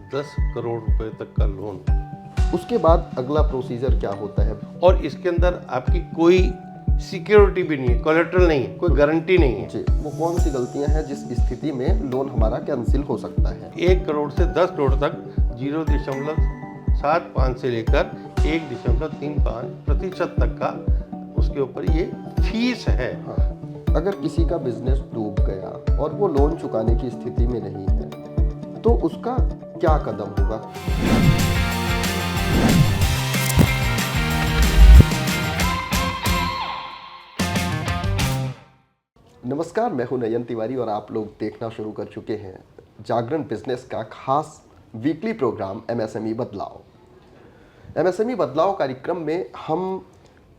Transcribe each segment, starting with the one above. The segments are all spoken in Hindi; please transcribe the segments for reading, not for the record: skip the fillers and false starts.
10 करोड़ रुपए तक का लोन। उसके बाद अगला प्रोसीजर क्या होता है? और इसके अंदर आपकी कोई सिक्योरिटी भी नहीं है, कोलेटरल नहीं है, कोई गारंटी नहीं है। जी, वो कौन सी गलतियां हैं जिस स्थिति में लोन हमारा कैंसिल हो सकता है? 1 करोड़ से 10 करोड़ तक 0.75 से लेकर 1.35% तक का उसके ऊपर ये फीस है। हाँ, अगर किसी का बिजनेस डूब गया और वो लोन चुकाने की स्थिति में नहीं है तो उसका क्या कदम होगा? नमस्कार, मैं हूं नयन तिवारी और आप लोग देखना शुरू कर चुके हैं जागरण बिजनेस का खास वीकली प्रोग्राम एमएसएमई बदलाव। एमएसएमई बदलाव कार्यक्रम में हम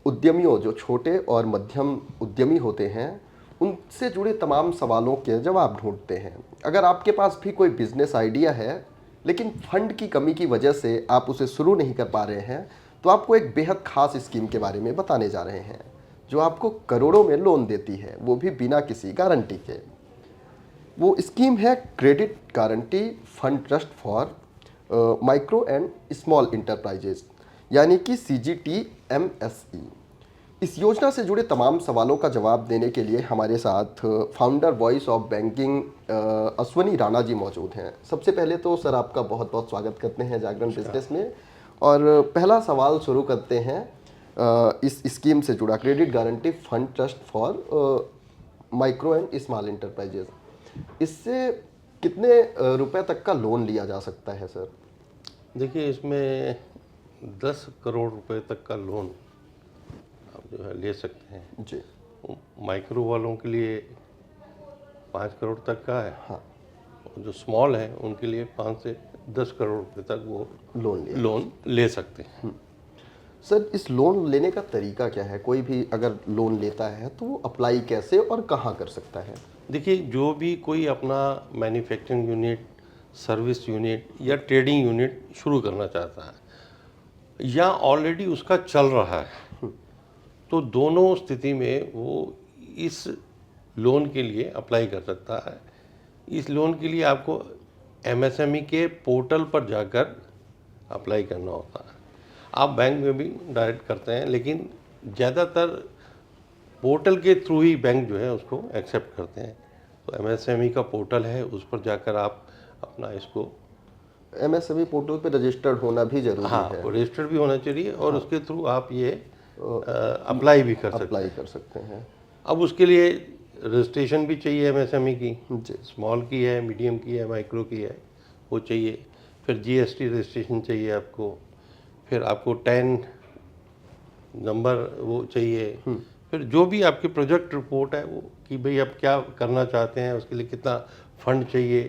उद्यमियों, जो छोटे और मध्यम उद्यमी होते हैं, उनसे जुड़े तमाम सवालों के जवाब ढूंढते हैं। अगर आपके पास भी कोई बिजनेस आइडिया है लेकिन फंड की कमी की वजह से आप उसे शुरू नहीं कर पा रहे हैं, तो आपको एक बेहद खास स्कीम के बारे में बताने जा रहे हैं जो आपको करोड़ों में लोन देती है, वो भी बिना किसी गारंटी के। वो स्कीम है credit guarantee fund trust for micro and small enterprises, यानी कि CGTMSE। इस योजना से जुड़े तमाम सवालों का जवाब देने के लिए हमारे साथ founder voice of banking Ashwani Rana ji मौजूद हैं। सबसे पहले तो सर, आपका बहुत बहुत स्वागत करते हैं जागरण बिजनेस में। और पहला सवाल शुरू करते हैं इस स्कीम से जुड़ा, credit guarantee fund trust for micro and small enterprises. इससे कितने रुपए तक का लोन लिया जा सकता है सर? देखिए, इसमें 10 करोड़ रुपए तक का लोन आप जो है ले सकते हैं जी। माइक्रो वालों के लिए 5 करोड़ तक का है। हाँ, और जो स्मॉल है उनके लिए 5 से 10 करोड़ रुपए तक वो लोन ले सकते हैं। सर, इस लोन लेने का तरीका क्या है? कोई भी अगर लोन लेता है तो वो अप्लाई कैसे और कहाँ कर सकता है? देखिए, जो भी कोई अपना मैन्युफैक्चरिंग यूनिट, सर्विस यूनिट या ट्रेडिंग यूनिट शुरू करना चाहता है या ऑलरेडी उसका चल रहा है, तो दोनों स्थिति में वो इस लोन के लिए अप्लाई कर सकता है। इस लोन के लिए आपको एमएसएमई के पोर्टल पर जाकर अप्लाई करना होता है। आप बैंक में भी डायरेक्ट करते हैं, लेकिन ज़्यादातर पोर्टल के थ्रू ही बैंक जो है उसको एक्सेप्ट करते हैं। तो एमएसएमई का पोर्टल है, उस पर जाकर आप अपना इसको एमएसएमई पोर्टल पे रजिस्टर्ड होना भी जरूरी है। रजिस्टर्ड भी होना चाहिए और उसके थ्रू आप ये अप्लाई भी कर सकते हैं। अब उसके लिए रजिस्ट्रेशन भी चाहिए एमएसएमई की, जी। स्मॉल की है, मीडियम की है, माइक्रो की है, वो चाहिए। फिर जीएसटी रजिस्ट्रेशन चाहिए आपको, फिर आपको 10 नंबर वो चाहिए। फिर जो भी आपकी प्रोजेक्ट रिपोर्ट है वो कि भाई आप क्या करना चाहते हैं, उसके लिए कितना फंड चाहिए,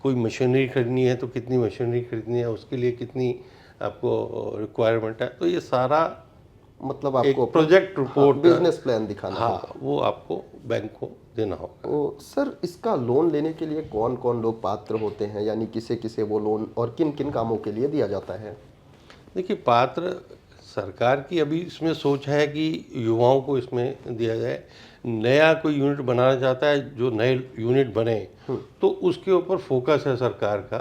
कोई मशीनरी खरीदनी है तो कितनी मशीनरी खरीदनी है, उसके लिए कितनी आपको रिक्वायरमेंट है। तो ये सारा मतलब आपको प्रोजेक्ट रिपोर्ट, बिजनेस प्लान दिखाना होगा। वो आपको बैंक को देना होगा। तो सर, इसका लोन लेने के लिए कौन कौन लोग पात्र होते हैं, यानी किसे किसे वो लोन और किन किन कामों के लिए दिया जाता है? देखिए, पात्र सरकार की अभी इसमें सोच है कि युवाओं को इसमें दिया जाए। नया कोई यूनिट बनाना चाहता है, जो नए यूनिट बने तो उसके ऊपर फोकस है सरकार का।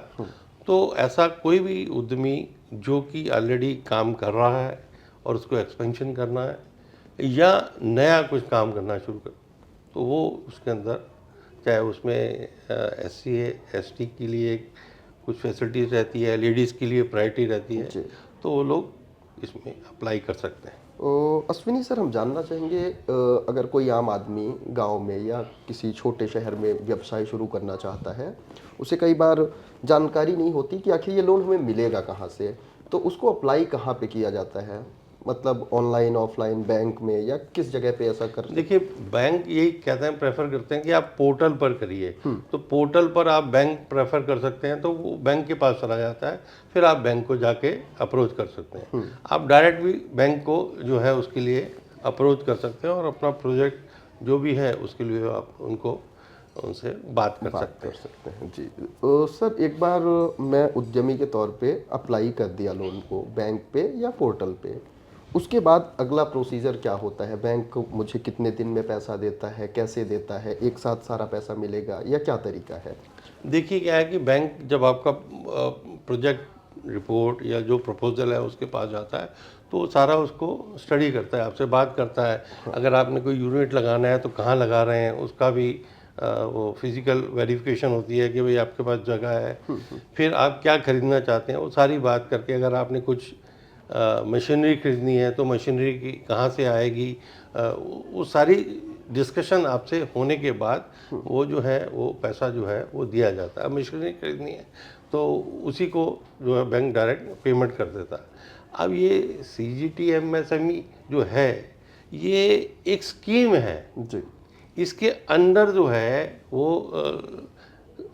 तो ऐसा कोई भी उद्यमी जो कि ऑलरेडी काम कर रहा है और उसको एक्सपेंशन करना है या नया कुछ काम करना शुरू कर, तो वो उसके अंदर, चाहे उसमें SC ST के लिए कुछ फैसिलिटीज़ रहती है, लेडीज़ के लिए प्रायोरिटी रहती है, तो वो लोग इसमें अप्लाई कर सकते हैं। अश्विनी सर, हम जानना चाहेंगे, अगर कोई आम आदमी गांव में या किसी छोटे शहर में व्यवसाय शुरू करना चाहता है, उसे कई बार जानकारी नहीं होती कि आखिर ये लोन हमें मिलेगा कहाँ से, तो उसको अप्लाई कहाँ पे किया जाता है? मतलब ऑनलाइन, ऑफलाइन, बैंक में, या किस जगह पे ऐसा कर? देखिए, बैंक यही कहते हैं, प्रेफर करते हैं कि आप पोर्टल पर करिए। तो पोर्टल पर आप बैंक प्रेफर कर सकते हैं, तो वो बैंक के पास चला जाता है, फिर आप बैंक को जाके अप्रोच कर सकते हैं। आप डायरेक्ट भी बैंक को जो है उसके लिए अप्रोच कर सकते हैं और अपना प्रोजेक्ट जो भी है उसके लिए आप उनसे बात कर सकते हैं। जी। सर, एक बार मैं उद्यमी के तौर पे अप्लाई कर दिया लोन को बैंक पे या पोर्टल पे, उसके बाद अगला प्रोसीजर क्या होता है? बैंक मुझे कितने दिन में पैसा देता है, कैसे देता है, एक साथ सारा पैसा मिलेगा या क्या तरीका है? देखिए क्या है कि बैंक जब आपका प्रोजेक्ट रिपोर्ट या जो प्रपोजल है उसके पास जाता है तो वो सारा उसको स्टडी करता है, आपसे बात करता है। अगर आपने कोई यूनिट लगाना है तो कहाँ लगा रहे हैं उसका भी वो फिजिकल वेरिफिकेशन होती है कि भाई आपके पास जगह है। फिर आप क्या खरीदना चाहते हैं वो सारी बात करके, अगर आपने कुछ मशीनरी खरीदनी है तो मशीनरी की कहाँ से आएगी, वो सारी डिस्कशन आपसे होने के बाद वो जो है वो पैसा जो है वो दिया जाता है। अब मशीनरी खरीदनी है तो उसी को जो है बैंक डायरेक्ट पेमेंट कर देता है। अब ये CGT MSME जो है ये एक स्कीम है, जी। इसके अंडर जो है वो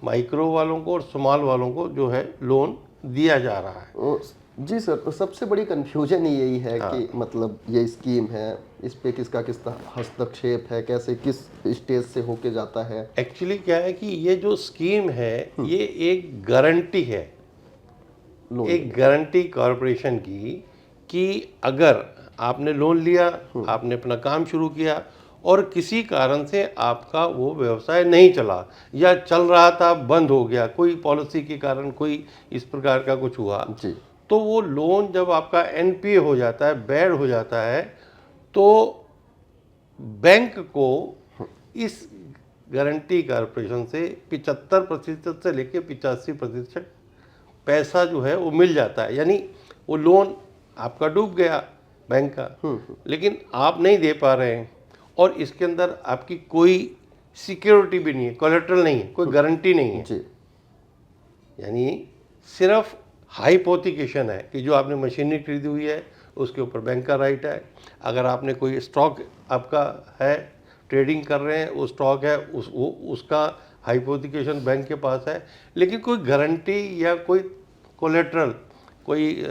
माइक्रो वालों को और स्मॉल वालों को जो है लोन दिया जा रहा है। जी सर, तो सबसे बड़ी कन्फ्यूजन ही यही है कि मतलब ये स्कीम है, इस पे किसका किस हस्तक्षेप है, कैसे किस स्टेज से होके जाता है? एक्चुअली क्या है कि ये जो स्कीम है ये एक गारंटी है, लोन एक गारंटी कॉरपोरेशन की, कि अगर आपने लोन लिया, आपने अपना काम शुरू किया और किसी कारण से आपका वो व्यवसाय नहीं चला या चल रहा था बंद हो गया, कोई पॉलिसी के कारण कोई इस प्रकार का कुछ हुआ, जी। तो वो लोन जब आपका NPA हो जाता है, बैड हो जाता है, तो बैंक को इस गारंटी कॉरपोरेशन से 75% से लेकर 85% पैसा जो है वो मिल जाता है। यानी वो लोन आपका डूब गया बैंक का, लेकिन आप नहीं दे पा रहे हैं और इसके अंदर आपकी कोई सिक्योरिटी भी नहीं है, कोलेटरल नहीं है, कोई गारंटी नहीं है। जी। यानी सिर्फ हाइपोथिकेशन है कि जो आपने मशीनरी खरीदी हुई है उसके ऊपर बैंक का राइट है। अगर आपने कोई स्टॉक आपका है, ट्रेडिंग कर रहे हैं, वो स्टॉक है, उसका हाइपोथिकेशन बैंक के पास है, लेकिन कोई गारंटी या कोई कोलेटरल कोई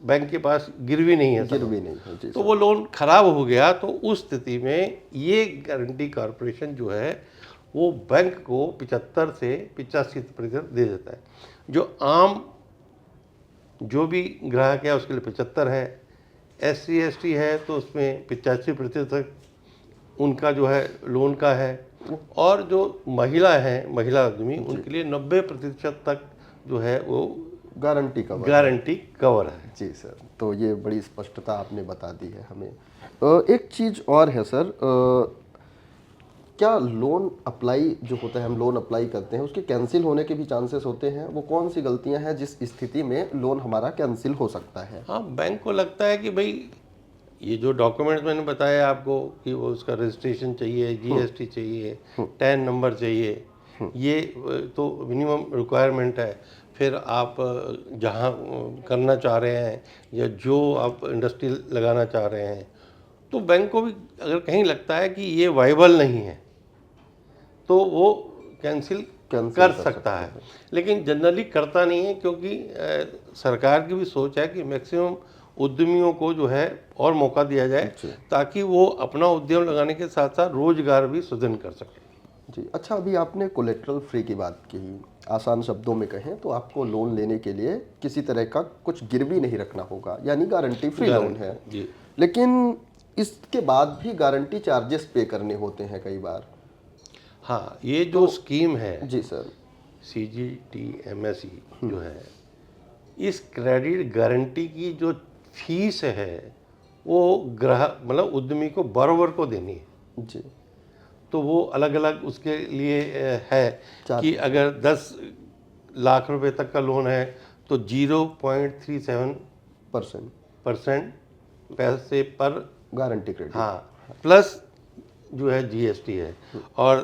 बैंक के पास गिरवी नहीं है, गिरवी नहीं है। जी। तो वो लोन खराब हो गया तो उस स्थिति में ये गारंटी कॉरपोरेशन जो है वो बैंक को 75 से 85% दे देता है। जो आम जो भी ग्राहक है उसके लिए 75 है, SC ST है तो उसमें 85% उनका जो है लोन का है, और जो महिला है, महिला आदमी, उनके लिए 90% तक जो है वो गारंटी कवर है। जी सर, तो ये बड़ी स्पष्टता आपने बता दी है हमें। एक चीज़ और है सर, क्या लोन अप्लाई जो होता है, हम लोन अप्लाई करते हैं, उसके कैंसिल होने के भी चांसेस होते हैं? वो कौन सी गलतियां हैं जिस स्थिति में लोन हमारा कैंसिल हो सकता है? हाँ, बैंक को लगता है कि भाई ये जो डॉक्यूमेंट्स मैंने बताया आपको कि वो उसका रजिस्ट्रेशन चाहिए, GST चाहिए, टैन नंबर चाहिए, ये तो मिनिमम रिक्वायरमेंट है। फिर आप जहाँ करना चाह रहे हैं या जो आप इंडस्ट्री लगाना चाह रहे हैं, तो बैंक को भी अगर कहीं लगता है कि ये वाइबल नहीं है तो वो कैंसिल कर सकता है, लेकिन जनरली करता नहीं है, क्योंकि सरकार की भी सोच है कि मैक्सिमम उद्यमियों को जो है और मौका दिया जाए ताकि वो अपना उद्यम लगाने के साथ साथ रोजगार भी सृजन कर सके। जी। अच्छा, अभी आपने कोलेट्रल फ्री की बात की, आसान शब्दों में कहें तो आपको लोन लेने के लिए किसी तरह का कुछ गिरवी नहीं रखना होगा, यानी गारंटी फ्री लोन है जी। लेकिन इसके बाद भी गारंटी चार्जेस पे करने होते हैं कई बार। हाँ, ये जो स्कीम है जी सर, CGT MSE जो है, इस क्रेडिट गारंटी की जो फीस है वो ग्राहक मतलब उद्यमी को बरोबर को देनी है। जी। तो वो अलग अलग उसके लिए है कि अगर 10 लाख रुपए तक का लोन है तो 0.37% पैसे पर गारंटी क्रेडिट। हाँ, प्लस जो है GST है, और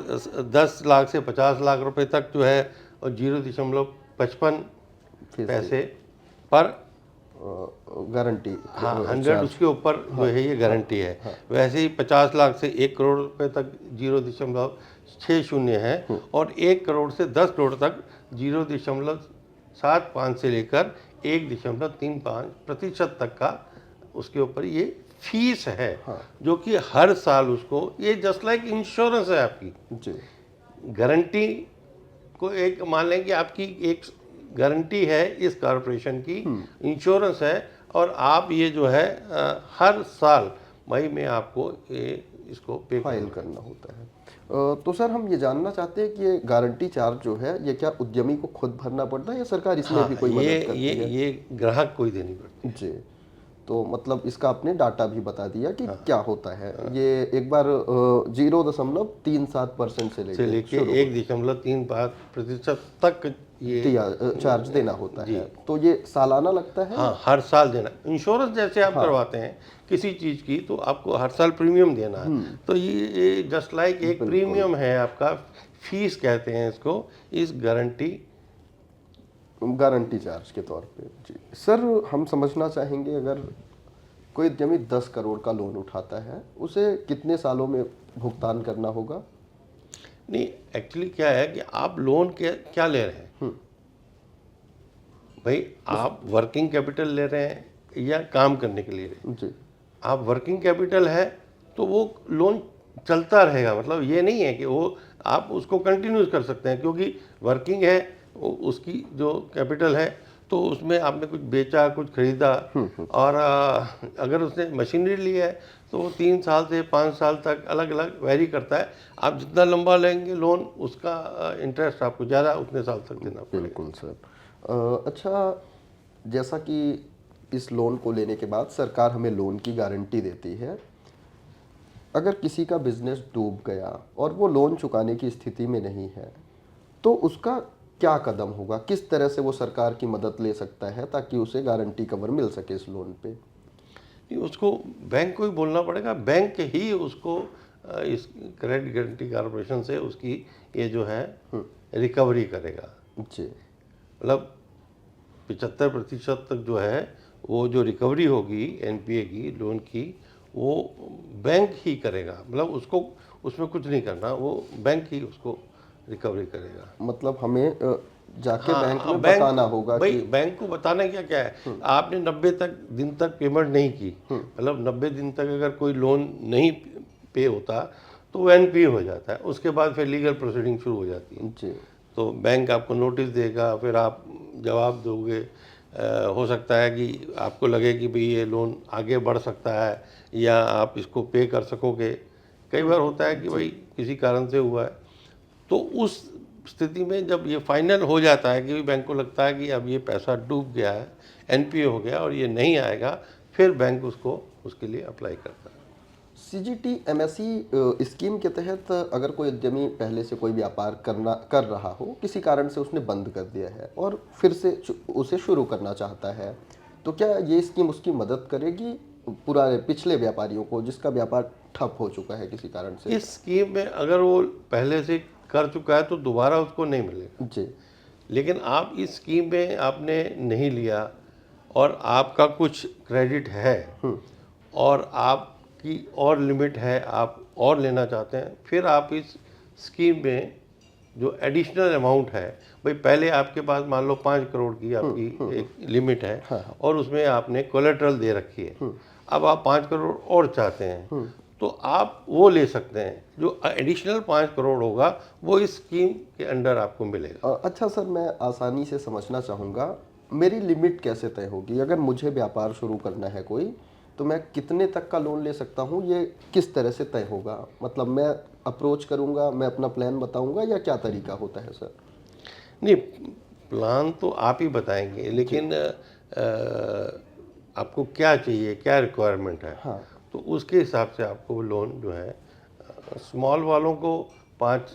10 लाख से 50 लाख रुपए तक जो है और 0.55 पैसे पर गारंटी। हाँ, 100 उसके ऊपर जो है ये गारंटी है। वैसे ही 50 लाख से 1 करोड़ रुपए तक 0.60 है, और 1 करोड़ से 10 करोड़ तक 0.75 से लेकर 1.35% तक का उसके ऊपर ये फीस है। जो कि हर साल उसको, ये जस्ट लाइक इंश्योरेंस है आपकी। जी। गारंटी को एक मान लें कि आपकी एक गारंटी है इस कॉरपोरेशन की, इंश्योरेंस है, और आप ये जो है हर साल मई में आपको इसको पे फाइल करना होता है। तो सर हम ये जानना चाहते हैं कि ये गारंटी चार्ज जो है ये क्या उद्यमी को खुद भरना पड़ता है या सरकार इसमें भी कोई मदद करती है? ये ग्राहक को ही देनी पड़ती जी, तो मतलब इसका आपने डाटा भी बता दिया कि क्या होता है। ये एक बार 0.37% से है से लेके लेके 1.35% तक ये चार्ज देना होता है। तो ये सालाना लगता है? हाँ, हर साल देना। इंश्योरेंस जैसे आप करवाते हैं किसी चीज़ की तो आपको हर साल प्रीमियम देना है, तो ये जस्ट लाइक एक प्रीमियम है आपका, फीस कहते हैं इसको, इस गारंटी चार्ज के तौर पे। जी सर, हम समझना चाहेंगे अगर कोई उद्यमी 10 करोड़ का लोन उठाता है उसे कितने सालों में भुगतान करना होगा? नहीं, एक्चुअली क्या है कि आप लोन क्या ले रहे हैं भाई, आप वर्किंग कैपिटल ले रहे हैं या काम करने के लिए ले रहे हैं? जी आप वर्किंग कैपिटल है तो वो लोन चलता रहेगा, मतलब ये नहीं है कि वो आप उसको कंटिन्यूस कर सकते हैं, क्योंकि वर्किंग है उसकी जो कैपिटल है तो उसमें आपने कुछ बेचा कुछ खरीदा, और अगर उसने मशीनरी ली है तो वो 3 साल से 5 साल तक अलग अलग वेरी करता है। आप जितना लंबा लेंगे लोन उसका इंटरेस्ट आपको ज़्यादा उतने साल तक देना पड़ेगा। बिल्कुल सर। अच्छा, जैसा कि इस लोन को लेने के बाद सरकार हमें लोन की गारंटी देती है, अगर किसी का बिजनेस डूब गया और वो लोन चुकाने की स्थिति में नहीं है तो उसका क्या कदम होगा? किस तरह से वो सरकार की मदद ले सकता है ताकि उसे गारंटी कवर मिल सके इस लोन पे? नहीं, उसको बैंक को ही बोलना पड़ेगा, बैंक ही उसको इस क्रेडिट गारंटी कॉर्पोरेशन से उसकी ये जो है रिकवरी करेगा। जी मतलब 75% तक जो है वो जो रिकवरी होगी एनपीए की लोन की, वो बैंक ही करेगा, मतलब उसको उसमें कुछ नहीं करना, वो बैंक ही उसको रिकवरी करेगा। मतलब हमें जाके बैंक में बैंक बताना होगा भाई, कि बैंक को बताना क्या है, आपने 90 दिन तक पेमेंट नहीं की, मतलब 90 दिन तक अगर कोई लोन नहीं पे होता तो वो एनपीए हो जाता है, उसके बाद फिर लीगल प्रोसीडिंग शुरू हो जाती है। जी तो बैंक आपको नोटिस देगा, फिर आप जवाब दोगे। हो सकता है कि आपको लगे कि भाई ये लोन आगे बढ़ सकता है या आप इसको पे कर सकोगे। कई बार होता है कि भाई किसी कारण से हुआ है, तो उस स्थिति में जब ये फाइनल हो जाता है कि बैंक को लगता है कि अब ये पैसा डूब गया है, एनपीए हो गया और ये नहीं आएगा, फिर बैंक उसको उसके लिए अप्लाई करता है। सीजीटी एमएसई स्कीम के तहत अगर कोई उद्यमी पहले से कोई व्यापार कर रहा हो, किसी कारण से उसने बंद कर दिया है और फिर से उसे शुरू करना चाहता है, तो क्या ये स्कीम उसकी मदद करेगी पुराने पिछले व्यापारियों को जिसका व्यापार ठप हो चुका है किसी कारण से? इस स्कीम में अगर वो पहले से कर चुका है तो दोबारा उसको नहीं मिलेगा। जी लेकिन आप इस स्कीम में आपने नहीं लिया और आपका कुछ क्रेडिट है और आपकी और लिमिट है, आप और लेना चाहते हैं, फिर आप इस स्कीम में जो एडिशनल अमाउंट है, भाई पहले आपके पास मान लो 5 करोड़ की आपकी एक लिमिट है और उसमें आपने कोलेट्रल दे रखी है, अब आप 5 करोड़ और चाहते हैं तो आप वो ले सकते हैं, जो एडिशनल 5 करोड़ होगा वो इस स्कीम के अंडर आपको मिलेगा। अच्छा सर, मैं आसानी से समझना चाहूँगा, मेरी लिमिट कैसे तय होगी? अगर मुझे व्यापार शुरू करना है कोई, तो मैं कितने तक का लोन ले सकता हूँ, ये किस तरह से तय होगा? मतलब मैं अप्रोच करूँगा, मैं अपना प्लान बताऊँगा या क्या तरीका होता है सर? नहीं, प्लान तो आप ही बताएंगे, लेकिन आपको क्या चाहिए, क्या रिक्वायरमेंट है, हाँ तो उसके हिसाब से आपको लोन जो है, स्मॉल वालों को 5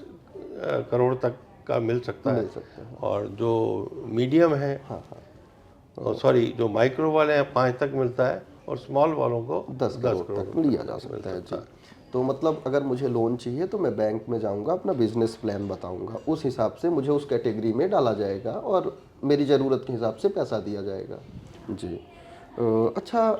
करोड़ तक का मिल सकता है, मिल सकते हैं। और जो मीडियम है, हाँ सॉरी जो माइक्रो वाले हैं 5 तक मिलता है, और स्मॉल वालों को 10 करोड़ तक लिया जा सकता है। जी, तो मतलब अगर मुझे लोन चाहिए तो मैं बैंक में जाऊंगा, अपना बिजनेस प्लान बताऊंगा, उस हिसाब से मुझे उस कैटेगरी में डाला जाएगा और मेरी ज़रूरत के हिसाब से पैसा दिया जाएगा। जी अच्छा,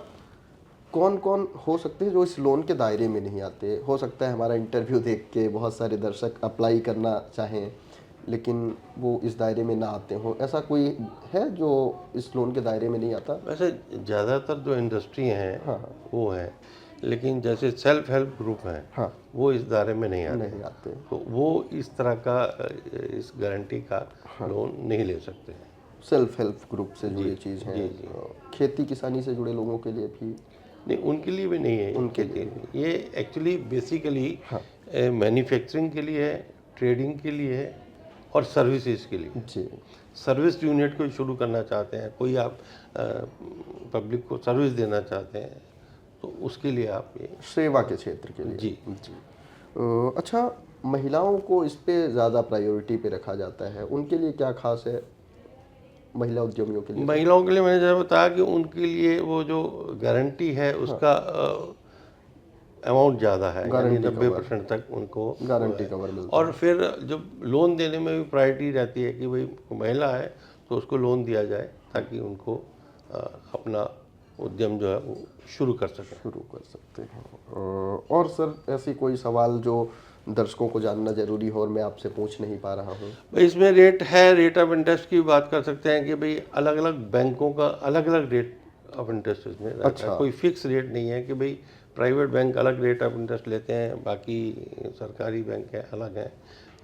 कौन कौन हो सकते हैं जो इस लोन के दायरे में नहीं आते? हो सकता है हमारा इंटरव्यू देख के बहुत सारे दर्शक अप्लाई करना चाहें लेकिन वो इस दायरे में ना आते हों, ऐसा कोई है जो इस लोन के दायरे में नहीं आता? वैसे ज़्यादातर जो इंडस्ट्री हैं वो हैं, लेकिन जैसे सेल्फ हेल्प ग्रुप हैं हाँ वो इस दायरे में नहीं आते, नहीं आते। तो वो इस तरह का इस गारंटी का लोन नहीं ले सकते हैं। सेल्फ हेल्प ग्रुप से जुड़ी चीज़ है। जी, जी। खेती किसानी से जुड़े लोगों के लिए भी। नहीं, उनके लिए भी नहीं है, उनके लिए ये एक्चुअली बेसिकली हाँ मैन्युफैक्चरिंग के लिए है, ट्रेडिंग के लिए है और सर्विसेज के लिए। जी सर्विस यूनिट को शुरू करना चाहते हैं, कोई आप पब्लिक को सर्विस देना चाहते हैं तो उसके लिए आप ये सेवा के क्षेत्र के लिए। जी। जी अच्छा, महिलाओं को इस पे ज़्यादा प्रायोरिटी पे रखा जाता है, उनके लिए क्या खास है महिला उद्यमियों के लिए? महिलाओं के लिए मैंने जैसा बताया कि उनके लिए वो जो गारंटी है उसका अमाउंट ज़्यादा है, यानी 90% तक उनको गारंटी कवर मिलता और फिर जब लोन देने में भी प्रायोरिटी रहती है कि भाई महिला है तो उसको लोन दिया जाए ताकि उनको अपना उद्यम जो है वो शुरू कर सकें। शुरू कर सकते हैं। और सर ऐसी कोई सवाल जो दर्शकों को जानना जरूरी हो और मैं आपसे पूछ नहीं पा रहा हूँ? भाई इसमें रेट है, रेट ऑफ इंटरेस्ट की बात कर सकते हैं कि भाई अलग अलग बैंकों का अलग अलग रेट ऑफ इंटरेस्ट इसमें रहता अच्छा। है। कोई फिक्स रेट नहीं है कि भाई प्राइवेट बैंक अलग रेट ऑफ इंटरेस्ट लेते हैं, बाकी सरकारी बैंक है अलग हैं,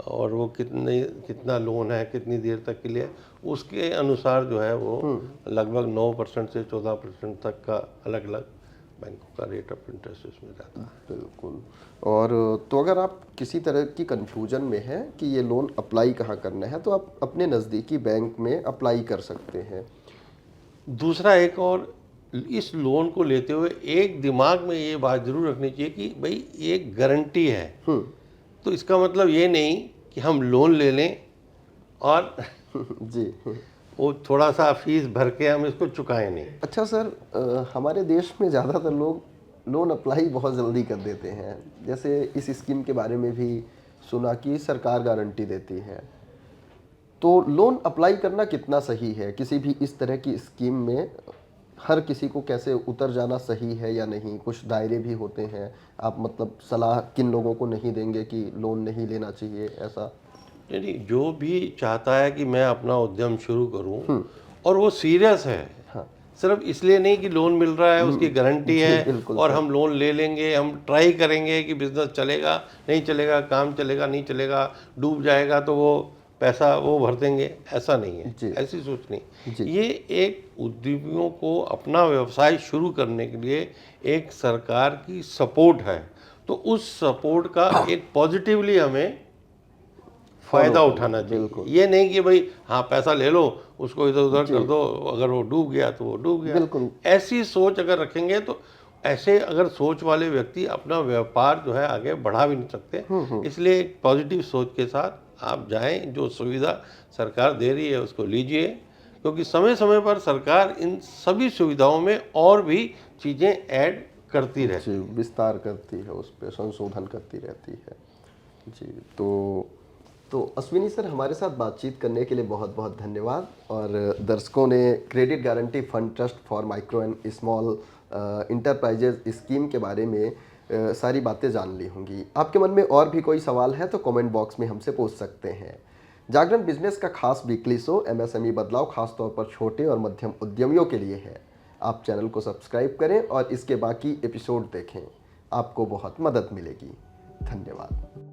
और वो कितना लोन है कितनी देर तक के लिए, उसके अनुसार जो है वो लगभग 9% से 14% तक का अलग अलग बैंकों का रेट ऑफ इंटरेस्ट इसमें रहता है। बिल्कुल। और तो अगर आप किसी तरह की कंफ्यूजन में हैं कि ये लोन अप्लाई कहाँ करना है तो आप अपने नज़दीकी बैंक में अप्लाई कर सकते हैं। दूसरा एक और, इस लोन को लेते हुए एक दिमाग में ये बात जरूर रखनी चाहिए कि भाई ये गारंटी है, तो इसका मतलब ये नहीं कि हम लोन ले लें और जी वो थोड़ा सा फीस भर के हम इसको चुकाएं नहीं। अच्छा सर, हमारे देश में ज़्यादातर लोग लोन अप्लाई बहुत जल्दी कर देते हैं। जैसे इस स्कीम के बारे में भी सुना कि सरकार गारंटी देती है, तो लोन अप्लाई करना कितना सही है? किसी भी इस तरह की स्कीम में हर किसी को कैसे उतर जाना सही है या नहीं? कुछ दायरे भी होते हैं, आप मतलब सलाह किन लोगों को नहीं देंगे कि लोन नहीं लेना चाहिए ऐसा? नहीं, जो भी चाहता है कि मैं अपना उद्यम शुरू करूं और वो सीरियस है, सिर्फ इसलिए नहीं कि लोन मिल रहा है उसकी गारंटी है और हम लोन ले लेंगे, हम ट्राई करेंगे कि बिजनेस चलेगा नहीं चलेगा, काम चलेगा नहीं चलेगा, डूब जाएगा तो वो पैसा वो भर देंगे, ऐसा नहीं है, ऐसी सोच नहीं। ये एक उद्यमियों को अपना व्यवसाय शुरू करने के लिए एक सरकार की सपोर्ट है, तो उस सपोर्ट का एक पॉजिटिवली हमें फायदा उठाना चाहिए। ये नहीं कि भाई हाँ पैसा ले लो उसको इधर उधर कर दो, अगर वो डूब गया तो वो डूब गया। ऐसी सोच अगर रखेंगे तो ऐसे अगर सोच वाले व्यक्ति अपना व्यापार जो है आगे बढ़ा भी नहीं सकते। इसलिए एक पॉजिटिव सोच के साथ आप जाएं, जो सुविधा सरकार दे रही है उसको लीजिए, क्योंकि समय समय पर सरकार इन सभी सुविधाओं में और भी चीज़ें ऐड करती रहती है, विस्तार करती है, उस पर संशोधन करती रहती है। जी तो अश्विनी सर, हमारे साथ बातचीत करने के लिए बहुत बहुत धन्यवाद। और दर्शकों ने credit guarantee fund trust for micro and small enterprises scheme के बारे में सारी बातें जान ली होंगी। आपके मन में और भी कोई सवाल है तो कमेंट बॉक्स में हमसे पूछ सकते हैं। जागरण बिजनेस का खास वीकली शो एमएसएमई बदलाव खासतौर पर छोटे और मध्यम उद्यमियों के लिए है। आप चैनल को सब्सक्राइब करें और इसके बाकी एपिसोड देखें, आपको बहुत मदद मिलेगी। धन्यवाद।